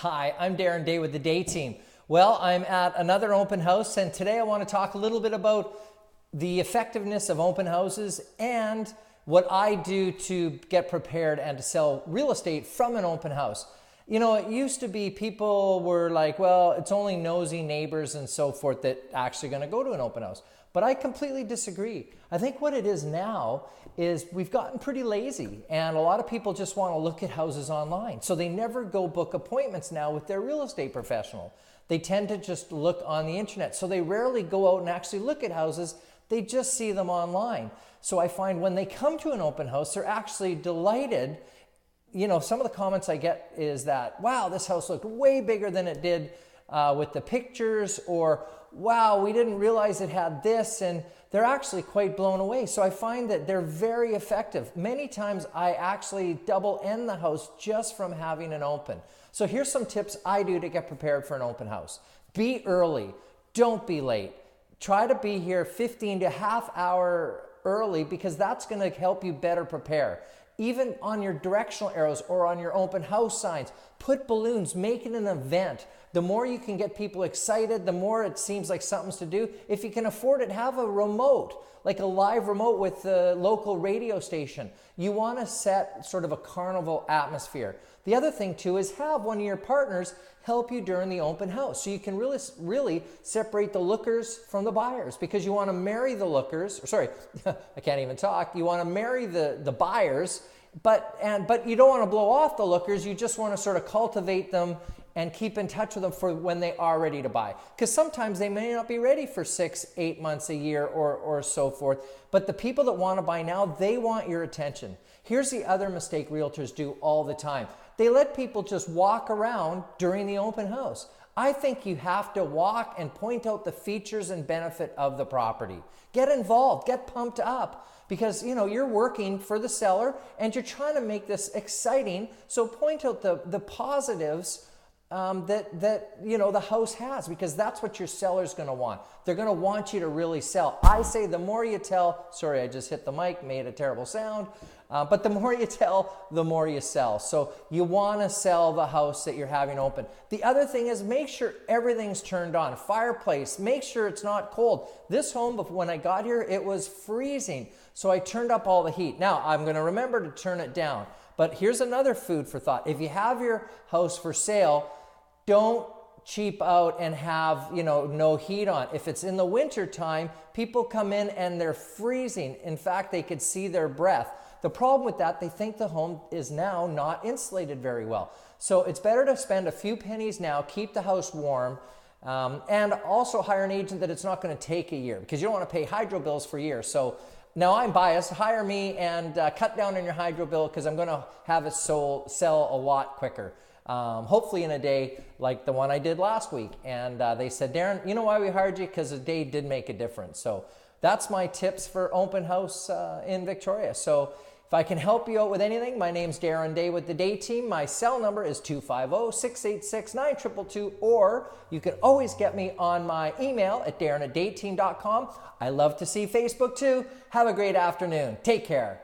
Hi, I'm Darren Day with the Day Team. Well, I'm at another open house, and today I want to talk a little bit about the effectiveness of open houses and what I do to get prepared and to sell real estate from an open house. You know, it used to be people were like, well, it's only nosy neighbors and so forth that actually going to go to an open house. But I completely disagree. I think what it is now is we've gotten pretty lazy, and a lot of people just want to look at houses online. So they never go book appointments now with their real estate professional. They tend to just look on the internet. So they rarely go out and actually look at houses. They just see them online. So I find when they come to an open house, they're actually delighted. You know, some of the comments I get is that, wow, this house looked way bigger than it did with the pictures, or wow, we didn't realize it had this, and they're actually quite blown away. So I find that they're very effective. Many times I actually double end the house just from having an open. So here's some tips I do to get prepared for an open house. Be early, don't be late. Try to be here 15 to half hour early, because that's going to help you better prepare. Even on your directional arrows or on your open house signs, put balloons, make it an event. The more you can get people excited, the more it seems like something's to do. If you can afford it, have a remote, like a live remote with the local radio station. You want to set sort of a carnival atmosphere. The other thing too is have one of your partners help you during the open house, so you can really separate the lookers from the buyers, because you want to marry the lookers. Sorry, I can't even talk. You want to marry the buyers, but you don't want to blow off the lookers. You just want to sort of cultivate them and keep in touch with them for when they are ready to buy. Because sometimes they may not be ready for 6, 8 months, a year, or so forth. But the people that want to buy now, they want your attention. Here's the other mistake realtors do all the time. They let people just walk around during the open house. I think you have to walk and point out the features and benefit of the property. Get involved, get pumped up, because you know you're working for the seller and you're trying to make this exciting. So point out the positives that you know the house has, because that's what your seller's going to want. They're going to want you to really sell. I say the more you tell, sorry, I just hit the mic, made a terrible sound, but the more you tell, the more you sell. So you want to sell the house that you're having open. The other thing is make sure everything's turned on. Fireplace, make sure it's not cold. This home, when I got here, it was freezing, so I turned up all the heat. Now I'm going to remember to turn it down. But here's another food for thought. If you have your house for sale, don't cheap out and have, you know, no heat on. If it's in the winter time, people come in and they're freezing. In fact, they could see their breath. The problem with that, they think the home is now not insulated very well. So it's better to spend a few pennies now, keep the house warm, and also hire an agent that it's not going to take a year, because you don't want to pay hydro bills for years. So now I'm biased. Hire me and cut down on your hydro bill, because I'm going to have it sell a lot quicker. Hopefully in a day like the one I did last week. And they said, Darren, you know why we hired you? Because a day did make a difference. So that's my tips for open house in Victoria. So if I can help you out with anything, my name's Darren Day with the Day Team. My cell number is 250-686-9222, or you can always get me on my email at darren@dayteam.com. I love to see Facebook too. Have a great afternoon. Take care.